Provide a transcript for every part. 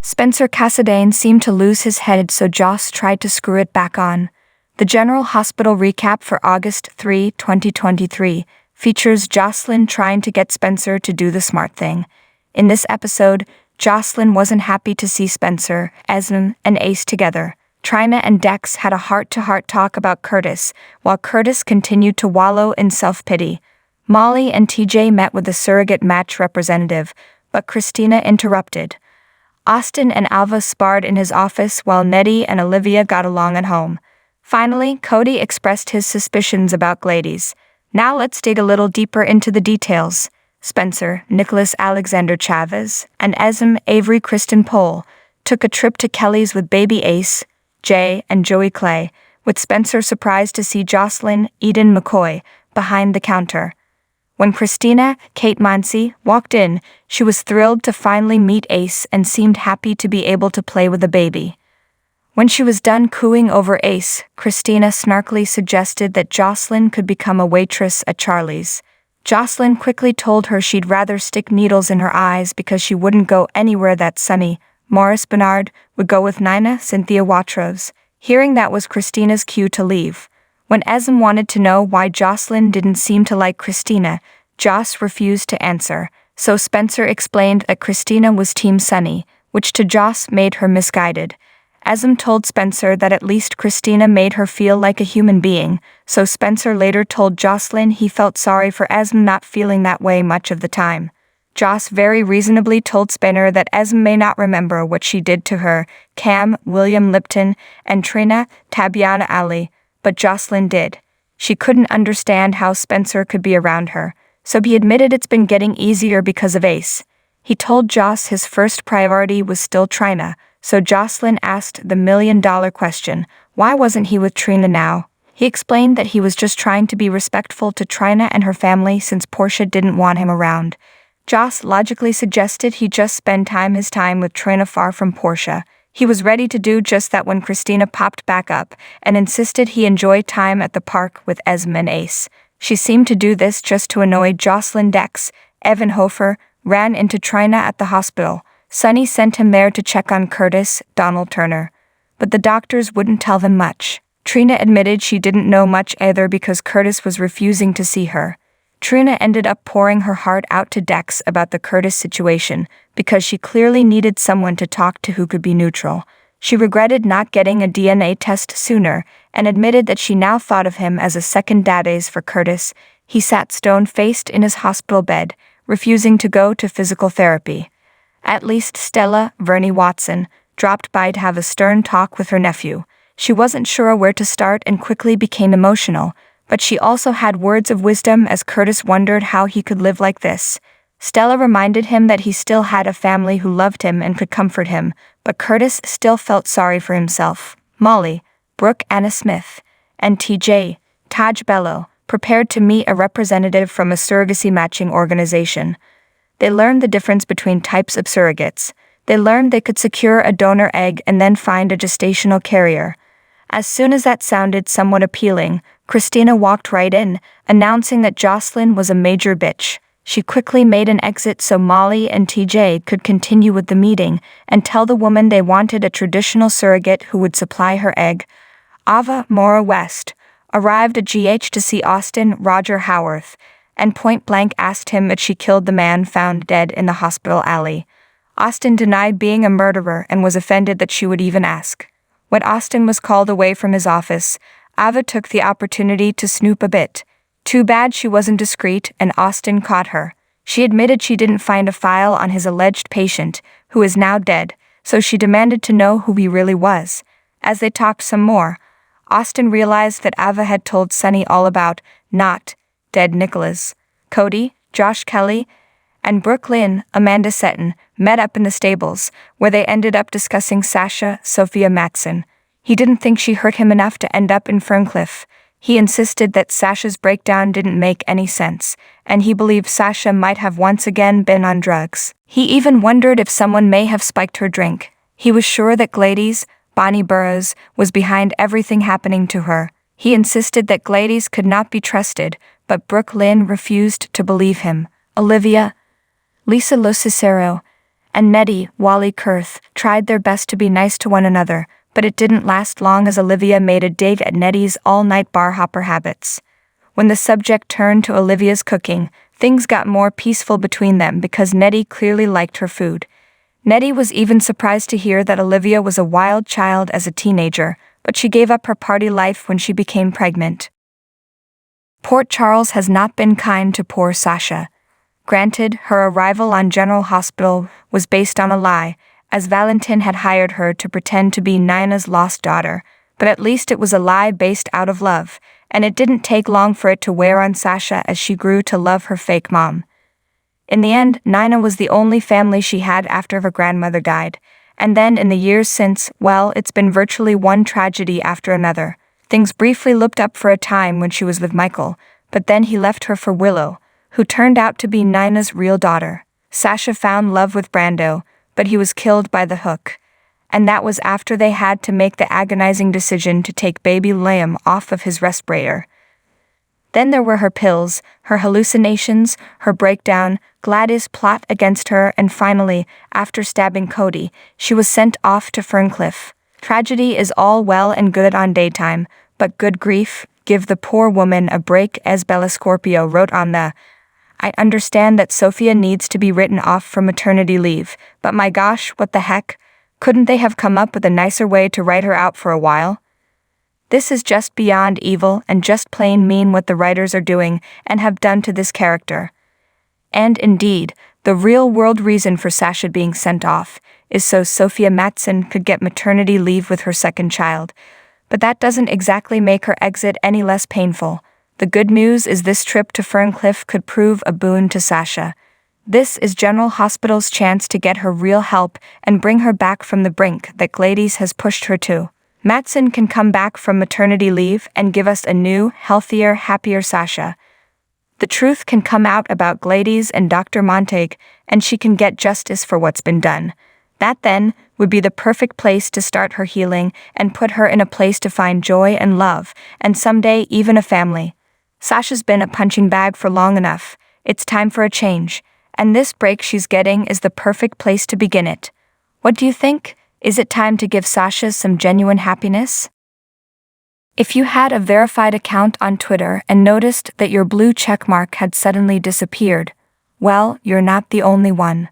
Spencer Cassadine seemed to lose his head, so Joss tried to screw it back on. The General Hospital recap for August 3, 2023 features Josslyn trying to get Spencer to do the smart thing. In this episode, Josslyn wasn't happy to see Spencer, Esme, and Ace together. Trina and Dex had a heart-to-heart talk about Curtis, while Curtis continued to wallow in self-pity. Molly and TJ met with the surrogate match representative, but Christina interrupted. Austin and Alva sparred in his office while Nettie and Olivia got along at home. Finally, Cody expressed his suspicions about Gladys. Now let's dig a little deeper into the details. Spencer, Nicholas Alexander Chavez, and Esme Avery Kristen Pohl took a trip to Kelly's with baby Ace, Jay, and Joey Clay, with Spencer surprised to see Josslyn Eden McCoy behind the counter. When Christina Kate Mancy walked in, she was thrilled to finally meet Ace and seemed happy to be able to play with the baby. When she was done cooing over Ace, Christina snarkily suggested that Josslyn could become a waitress at Charlie's. Josslyn quickly told her she'd rather stick needles in her eyes because she wouldn't go anywhere that sunny. Morris Bernard would go with Nina Cynthia Watros. Hearing that was Christina's cue to leave. When Esme wanted to know why Josslyn didn't seem to like Christina, Joss refused to answer, so Spencer explained that Christina was Team Sunny, which to Joss made her misguided. Esme told Spencer that at least Christina made her feel like a human being, so Spencer later told Josslyn he felt sorry for Esme not feeling that way much of the time. Joss very reasonably told Spinner that Esme may not remember what she did to her, Cam, William Lipton, and Trina Tabiana Ali, but Josslyn did. She couldn't understand how Spencer could be around her, so he admitted it's been getting easier because of Ace. He told Joss his first priority was still Trina, so Josslyn asked the million-dollar question, why wasn't he with Trina now? He explained that he was just trying to be respectful to Trina and her family since Portia didn't want him around. Joss logically suggested he just spend his time with Trina far from Portia. He was ready to do just that when Christina popped back up and insisted he enjoy time at the park with Esme and Ace. She seemed to do this just to annoy Josslyn. Dex, Evan Hofer, ran into Trina at the hospital. Sonny sent him there to check on Curtis, Donald Turner. But the doctors wouldn't tell them much. Trina admitted she didn't know much either because Curtis was refusing to see her. Trina ended up pouring her heart out to Dex about the Curtis situation because she clearly needed someone to talk to who could be neutral. She regretted not getting a DNA test sooner and admitted that she now thought of him as a second daddies for Curtis. He sat stone-faced in his hospital bed, refusing to go to physical therapy. At least Stella, Verney Watson, dropped by to have a stern talk with her nephew. She wasn't sure where to start and quickly became emotional, but she also had words of wisdom as Curtis wondered how he could live like this. Stella reminded him that he still had a family who loved him and could comfort him, but Curtis still felt sorry for himself. Molly, Brooke Anna Smith, and TJ, Taj Bello, prepared to meet a representative from a surrogacy matching organization. They learned the difference between types of surrogates. They learned they could secure a donor egg and then find a gestational carrier. As soon as that sounded somewhat appealing, Christina walked right in, announcing that Josslyn was a major bitch. She quickly made an exit so Molly and TJ could continue with the meeting and tell the woman they wanted a traditional surrogate who would supply her egg. Ava Mora West arrived at GH to see Austin Roger Howarth, and point-blank asked him if she killed the man found dead in the hospital alley. Austin denied being a murderer and was offended that she would even ask. When Austin was called away from his office, Ava took the opportunity to snoop a bit. Too bad she wasn't discreet and Austin caught her. She admitted she didn't find a file on his alleged patient, who is now dead, so she demanded to know who he really was. As they talked some more, Austin realized that Ava had told Sonny all about not dead Nicholas. Cody, Josh Kelly, and Brooke Lynn, Amanda Seton, met up in the stables, where they ended up discussing Sasha Sophia Matson. He didn't think she hurt him enough to end up in Ferncliff. He insisted that Sasha's breakdown didn't make any sense, and he believed Sasha might have once again been on drugs. He even wondered if someone may have spiked her drink. He was sure that Gladys, Bonnie Burroughs, was behind everything happening to her. He insisted that Gladys could not be trusted, but Brooke Lynn refused to believe him. Olivia, Lisa Lo Cicero, and Nettie, Wally Kurth, tried their best to be nice to one another, but it didn't last long as Olivia made a dig at Nettie's all-night bar hopper habits. When the subject turned to Olivia's cooking, things got more peaceful between them because Nettie clearly liked her food. Nettie was even surprised to hear that Olivia was a wild child as a teenager, but she gave up her party life when she became pregnant. Port Charles has not been kind to poor Sasha. Granted, her arrival on General Hospital was based on a lie, as Valentin had hired her to pretend to be Nina's lost daughter, but at least it was a lie based out of love, and it didn't take long for it to wear on Sasha as she grew to love her fake mom. In the end, Nina was the only family she had after her grandmother died, and then in the years since, well, it's been virtually one tragedy after another. Things briefly looked up for a time when she was with Michael, but then he left her for Willow, who turned out to be Nina's real daughter. Sasha found love with Brando, but he was killed by the hook. And that was after they had to make the agonizing decision to take baby Liam off of his respirator. Then there were her pills, her hallucinations, her breakdown, Gladys' plot against her, and finally, after stabbing Cody, she was sent off to Ferncliff. Tragedy is all well and good on daytime, but good grief, give the poor woman a break, as Bella Scorpio wrote on the I understand that Sophia needs to be written off from maternity leave, but my gosh, what the heck? Couldn't they have come up with a nicer way to write her out for a while? This is just beyond evil and just plain mean what the writers are doing and have done to this character. And indeed, the real-world reason for Sasha being sent off is so Sophia Matson could get maternity leave with her second child, but that doesn't exactly make her exit any less painful. The good news is this trip to Ferncliff could prove a boon to Sasha. This is General Hospital's chance to get her real help and bring her back from the brink that Gladys has pushed her to. Matson can come back from maternity leave and give us a new, healthier, happier Sasha. The truth can come out about Gladys and Dr. Montague, and she can get justice for what's been done. That then would be the perfect place to start her healing and put her in a place to find joy and love, and someday even a family. Sasha's been a punching bag for long enough. It's time for a change, and this break she's getting is the perfect place to begin it. What do you think? Is it time to give Sasha some genuine happiness? If you had a verified account on Twitter and noticed that your blue checkmark had suddenly disappeared, well, you're not the only one.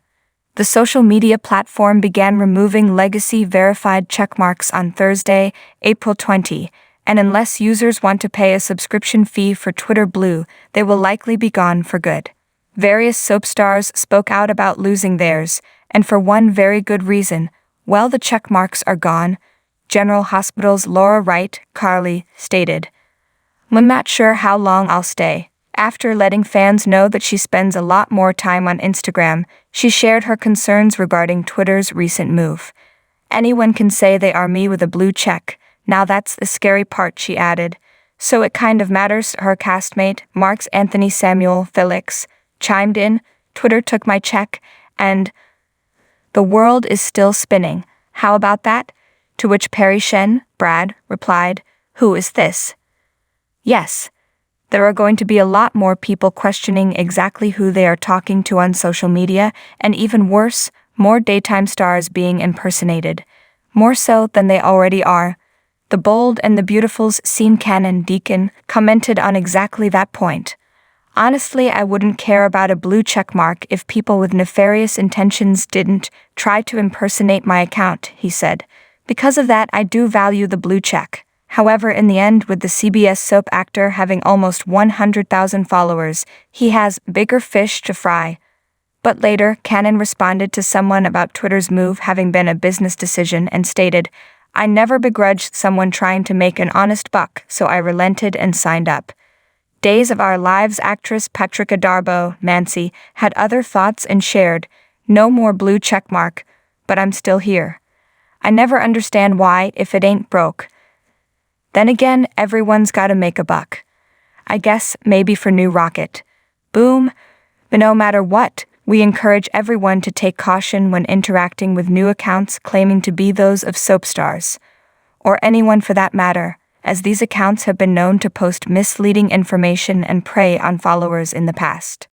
The social media platform began removing legacy verified checkmarks on Thursday, April 20, and unless users want to pay a subscription fee for Twitter Blue, they will likely be gone for good. Various soap stars spoke out about losing theirs, and for one very good reason. Well, the checkmarks are gone, General Hospital's Laura Wright, Carly, stated. I'm not sure how long I'll stay. After letting fans know that she spends a lot more time on Instagram, she shared her concerns regarding Twitter's recent move. Anyone can say they are me with a blue check. Now that's the scary part, she added. So it kind of matters. Her castmate, Mark's Anthony Samuel Felix, chimed in, Twitter took my check, and the world is still spinning. How about that? To which Perry Shen, Brad, replied, who is this? Yes. There are going to be a lot more people questioning exactly who they are talking to on social media, and even worse, more daytime stars being impersonated. More so than they already are. The Bold and the Beautiful's Scene Cannon Deacon commented on exactly that point. Honestly, I wouldn't care about a blue checkmark if people with nefarious intentions didn't try to impersonate my account, he said. Because of that, I do value the blue check. However, in the end, with the CBS soap actor having almost 100,000 followers, he has bigger fish to fry. But later, Cannon responded to someone about Twitter's move having been a business decision and stated, I never begrudged someone trying to make an honest buck, so I relented and signed up. Days of Our Lives actress Patricia Darbo, Nancy, had other thoughts and shared, no more blue checkmark, but I'm still here. I never understand why, if it ain't broke. Then again, everyone's gotta make a buck. I guess maybe for New Rocket. Boom. But no matter what, we encourage everyone to take caution when interacting with new accounts claiming to be those of soap stars. Or anyone for that matter, as these accounts have been known to post misleading information and prey on followers in the past.